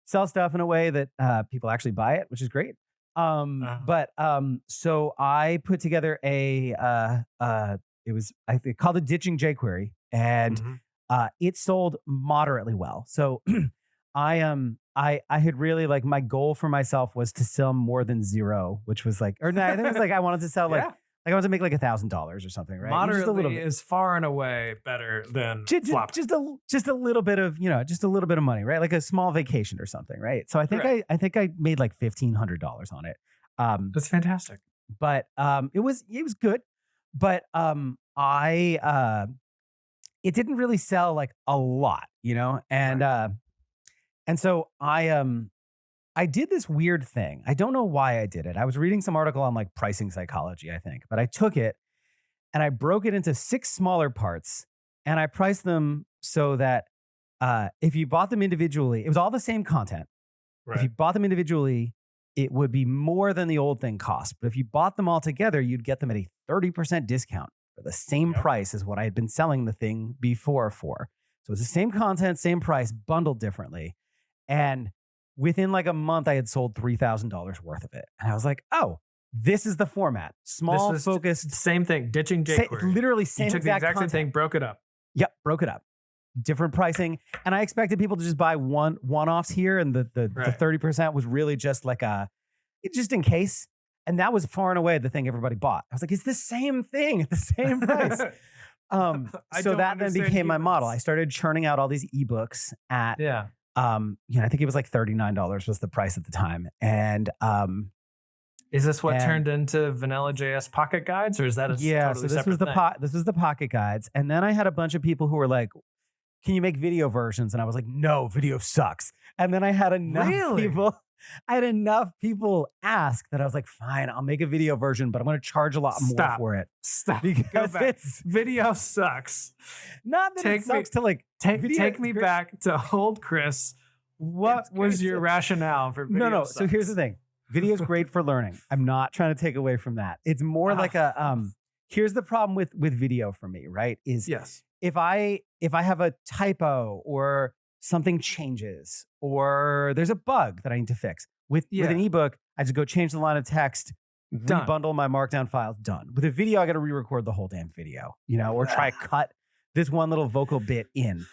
sell stuff in a way that people actually buy it, which is great. So I put together I called it Ditching jQuery, and it sold moderately well. So I had really like my goal for myself was to sell more than 0, which was like, or no, I think it was like I wanted to sell like I wanted to make like $1,000 or something, right? Moderately is far and away better than flop. Just a little bit of just a little bit of money, right? Like a small vacation or something, right? So I think I think I made like $1,500 on it. That's fantastic. But it was good, but it didn't really sell like a lot, and so I did this weird thing. I don't know why I did it. I was reading some article on like pricing psychology, I think, but I took it and I broke it into 6 smaller parts and I priced them so that if you bought them individually, it was all the same content. Right. If you bought them individually, it would be more than the old thing cost. But if you bought them all together, you'd get them at a 30% discount for the same price as what I had been selling the thing before for. So it's the same content, same price, bundled differently. And within like a month, I had sold $3,000 worth of it. And I was like, oh, this is the format. Small, focused. Same thing, ditching jQuery. Literally same you took exact the exact content. same thing, broke it up. Yep, broke it up. Different pricing. And I expected people to just buy one-offs here. And the 30% was really just like just in case. And that was far and away the thing everybody bought. I was like, it's the same thing at the same price. So that then became my model. I started churning out all these ebooks at I think it was like $39 was the price at the time. And is this what turned into Vanilla JS Pocket Guides, or is that totally so this separate was the thing? this was the Pocket Guides. And then I had a bunch of people who were like, can you make video versions? And I was like, no, video sucks. And then I had enough people ask that I was like, fine, I'll make a video version, but I'm going to charge a lot more for it. Stop. Because video sucks. Not that it sucks to like take me back to old Chris. What was your rationale for video? No. Sucks? So here's the thing. Video's great for learning. I'm not trying to take away from that. It's more like here's the problem with video for me, right? Is if I if I have a typo or something changes or there's a bug that I need to fix. With an ebook, I just go change the line of text, Done. rebundle my markdown files, done. With a video, I got to re-record the whole damn video, you know, or try to cut this one little vocal bit in.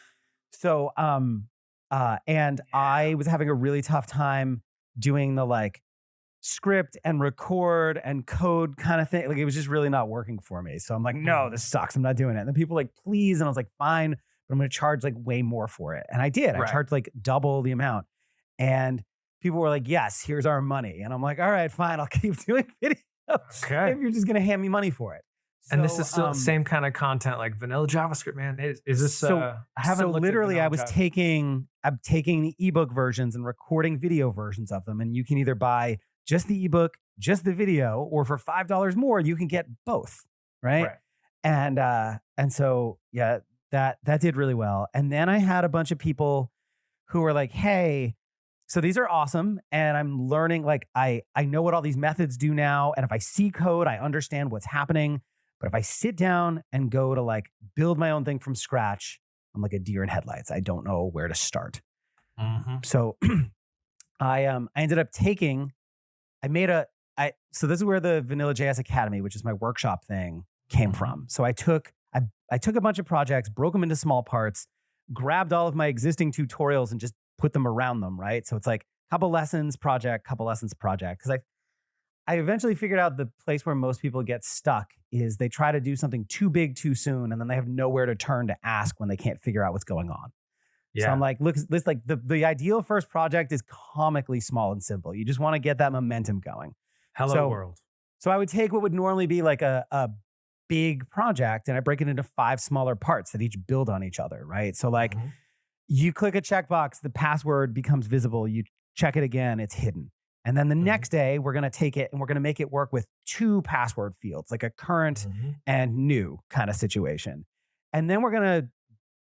So, and I was having a really tough time doing the like script and record and code kind of thing. Like it was just really not working for me. So I'm like, no, this sucks. I'm not doing it. And then people were like, please. And I was like, fine, but I'm going to charge like way more for it. And I did. I Right. charged like double the amount. And people were like, yes, here's our money. And I'm like, all right, fine. I'll keep doing videos Okay. if you're just going to hand me money for it. And this So, is still the same kind of content, like vanilla JavaScript, man. Is this? So I I haven't still looked at literally, I vanilla was I'm taking the ebook versions and recording video versions of them. And you can either buy just the ebook, just the video, or for $5 more, you can get both. Right. And so, yeah, that did really well. And then I had a bunch of people who were like, hey, so these are awesome. And I'm learning, like, I know what all these methods do now. And if I see code, I understand what's happening. But if I sit down and go to like build my own thing from scratch, I'm like a deer in headlights. I don't know where to start. So I ended up taking, so this is where the Vanilla JS Academy, which is my workshop thing, came from. So I took a bunch of projects, broke them into small parts, grabbed all of my existing tutorials and just put them around them, right? So it's like couple lessons project. Because I eventually figured out the place where most people get stuck is they try to do something too big too soon, and then they have nowhere to turn to ask when they can't figure out what's going on. Yeah. So I'm like, look, this like the ideal first project is comically small and simple. You just want to get that momentum going. Hello world. So I would take what would normally be like a big project and I break it into 5 smaller parts that each build on each other, right? So like you click a checkbox, the password becomes visible. You check it again, it's hidden. And then the next day, we're going to take it and we're going to make it work with 2 password fields, like a current and new kind of situation. And then we're going to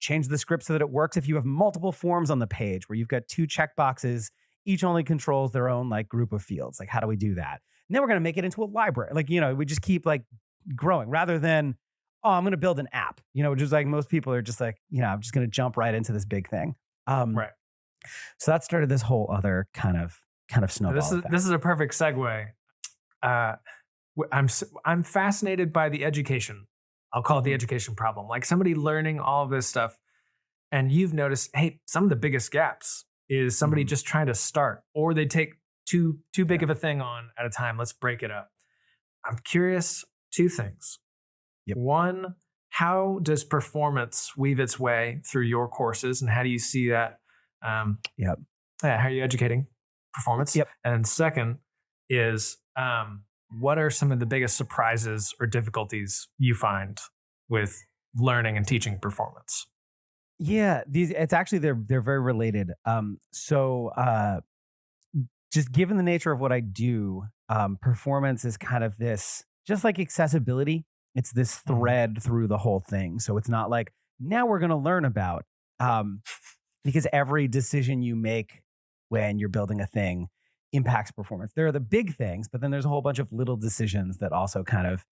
change the script so that it works if you have multiple forms on the page where you've got 2 checkboxes, each only controls their own like group of fields. Like, how do we do that? And then we're going to make it into a library. Like, you know, we just keep like growing rather than, oh, I'm going to build an app, you know, which is like most people are just like, you know, I'm just going to jump right into this big thing. Right. So that started this whole other kind of snowball effect. This is a perfect segue. I'm fascinated by the education. I'll call it the education problem. Like somebody learning all of this stuff, and you've noticed, hey, some of the biggest gaps is somebody just trying to start, or they take too big of a thing on at a time. Let's break it up. I'm curious. 2 things. One, how does performance weave its way through your courses, and how do you see that? How are you educating performance? And second is, what are some of the biggest surprises or difficulties you find with learning and teaching performance? Yeah, it's actually they're very related. Just given the nature of what I do, performance is kind of this, just like accessibility, it's this thread through the whole thing. So it's not like now we're going to learn about, because every decision you make when you're building a thing impacts performance. There are the big things, but then there's a whole bunch of little decisions that also kind of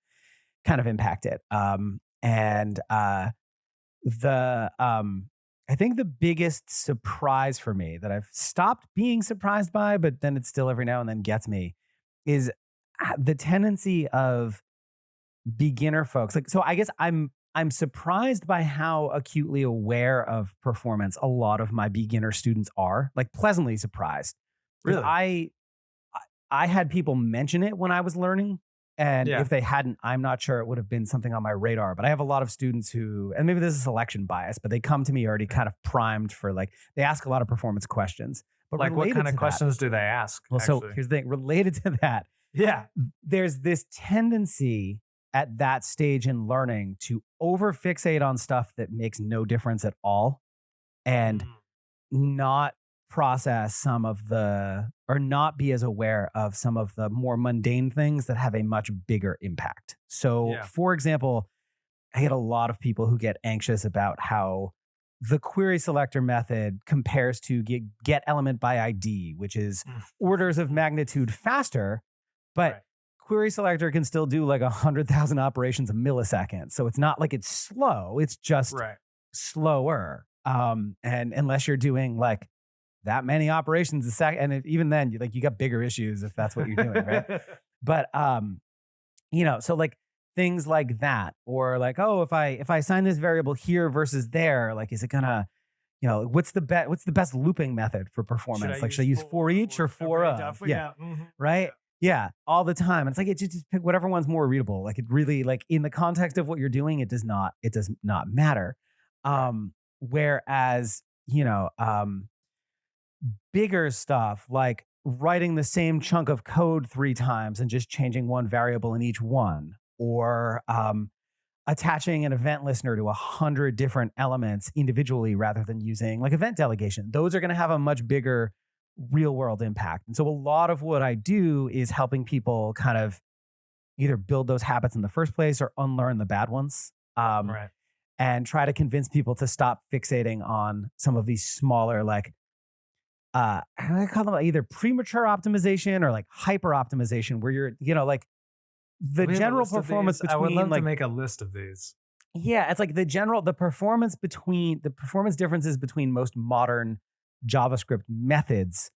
impact it. I think the biggest surprise for me that I've stopped being surprised by, but then it still every now and then gets me, is the tendency of beginner folks. Like, so I guess I'm surprised by how acutely aware of performance a lot of my beginner students are, like pleasantly surprised. Really? I had people mention it when I was learning. And if they hadn't, I'm not sure it would have been something on my radar. But I have a lot of students who, and maybe this is selection bias, but they come to me already kind of primed for like, they ask a lot of performance questions. But like what kind of questions do they ask? Well, actually? So here's the thing, related to that. There's this tendency at that stage in learning to over fixate on stuff that makes no difference at all and not process some of the, or not be as aware of some of the more mundane things that have a much bigger impact. So for example, I get a lot of people who get anxious about how the query selector method compares to get element by ID, which is orders of magnitude faster, but query selector can still do like 100,000 operations a millisecond. So it's not like it's slow. It's just slower. And unless you're doing like that many operations a second, and even then, you got bigger issues if that's what you're doing, right? But so like things like that, or like, oh, if I assign this variable here versus there, like, is it gonna, what's the best looping method for performance? Like, should I use for each or for of? Yeah, right. Yeah, all the time. And it's like just pick whatever one's more readable. Like, it really, like, in the context of what you're doing, it does not matter. Whereas, bigger stuff like writing the same chunk of code 3 times and just changing one variable in each one, or attaching an event listener to 100 different elements individually rather than using like event delegation. Those are going to have a much bigger real world impact. And so a lot of what I do is helping people kind of either build those habits in the first place or unlearn the bad ones. Right. And try to convince people to stop fixating on some of these smaller, like, I call them either premature optimization or like hyper optimization, where you're, like the We have a general list of performance these. I would between love like, to make a list of these. yeah, it's like the performance differences between most modern JavaScript methods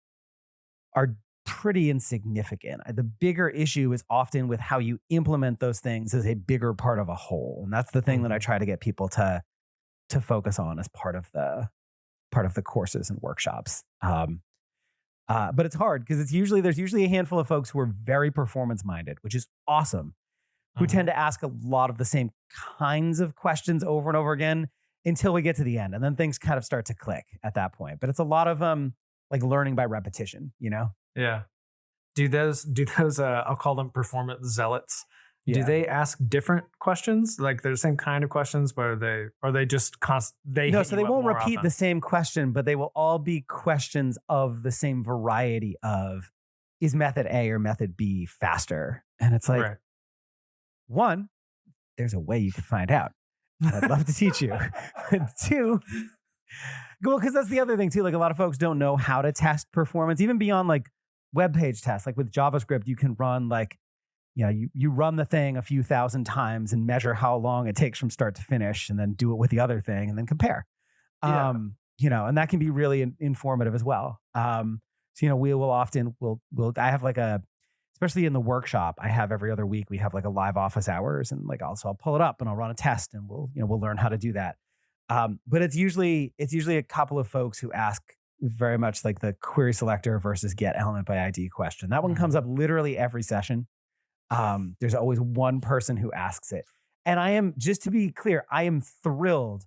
are pretty insignificant. The bigger issue is often with how you implement those things as a bigger part of a whole. And that's the thing that I try to get people to focus on as part of the courses and workshops. But it's hard because there's usually a handful of folks who are very performance minded, which is awesome, who tend to ask a lot of the same kinds of questions over and over again until we get to the end. And then things kind of start to click at that point. But it's a lot of like learning by repetition, Yeah. Do those I'll call them performance zealots. Do Yeah. they ask different questions? Like they're the same kind of questions, but are they just they No, hit so you they up won't more repeat often? the same question, but they will all be questions of the same variety of, is method A or method B faster? And it's like, Right. one, there's a way you could find out. And I'd love to teach you. Two, well, because that's the other thing too. Like, a lot of folks don't know how to test performance, even beyond like web page tests. Like with JavaScript, you can run like, you run the thing a few thousand times and measure how long it takes from start to finish, and then do it with the other thing and then compare. Yeah. And that can be really informative as well. So, we will often, I have like especially in the workshop, I have every other week, we have like a live office hours, and like also I'll pull it up and I'll run a test, and we'll learn how to do that. But it's usually a couple of folks who ask very much like the query selector versus get element by ID question. That one comes up literally every session. There's always one person who asks it. And just to be clear, I am thrilled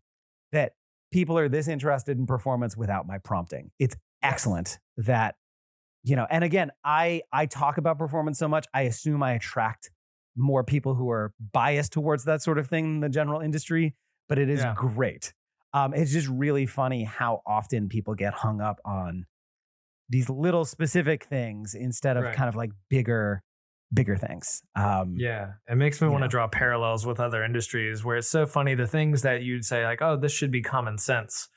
that people are this interested in performance without my prompting. It's excellent that, and again, I talk about performance so much, I assume I attract more people who are biased towards that sort of thing in the general industry, but it is great. It's just really funny how often people get hung up on these little specific things instead of kind of like bigger things. It makes me want to draw parallels with other industries where it's so funny. The things that you'd say like, oh, this should be common sense,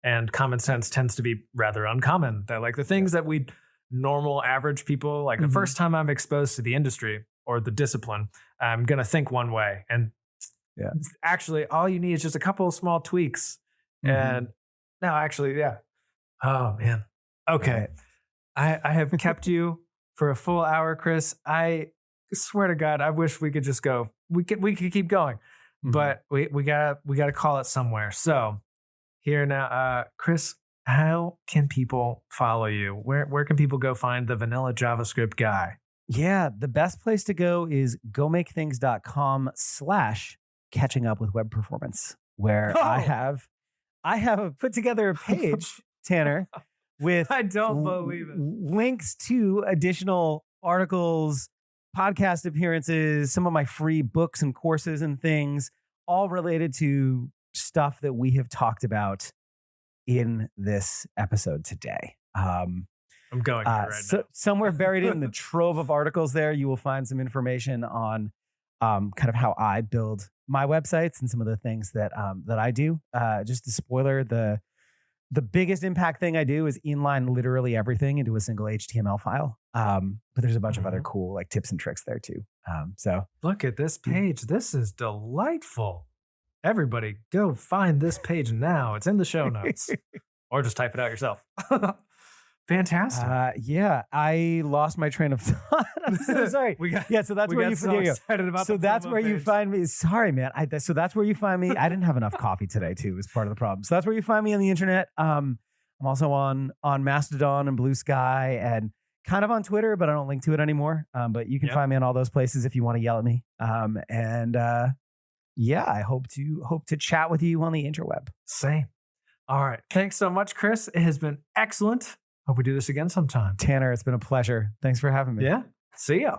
and common sense tends to be rather uncommon. That like the things that we normal average people, like the first time I'm exposed to the industry or the discipline, I'm going to think one way. And actually all you need is just a couple of small tweaks. And no, actually, oh man. Okay. I have kept you for a full hour, Chris. I swear to God, I wish we could just go. We could keep going, but we gotta call it somewhere. So here now, Chris, how can people follow you? Where can people go find the vanilla JavaScript guy? Yeah, the best place to go is gomakethings.com/catching up with web performance, where I have put together a page, Tanner, with I don't believe it. links to additional articles, podcast appearances, some of my free books and courses and things, all related to stuff that we have talked about in this episode today. I'm going there right now. Somewhere buried in the trove of articles there, you will find some information on kind of how I build my websites and some of the things that I do. Just a spoiler, the biggest impact thing I do is inline literally everything into a single HTML file. But there's a bunch of other cool like tips and tricks there too. So look at this page. This is delightful. Everybody, go find this page now. It's in the show notes, or just type it out yourself. Fantastic. Yeah, I lost my train of thought. I'm so sorry. we got Yeah, so that's we where got you so there you go. excited about So the that's promo where you page. find me. Sorry, man. So that's where you find me. I didn't have enough coffee today, too, is part of the problem. So that's where you find me on the internet. I'm also on Mastodon and Blue Sky and kind of on Twitter, but I don't link to it anymore. But you can Yep. find me on all those places if you want to yell at me. Yeah, I hope to chat with you on the interweb. Same. All right. Thanks so much, Chris. It has been excellent. Hope we do this again sometime. Tanner, it's been a pleasure. Thanks for having me. Yeah. See ya.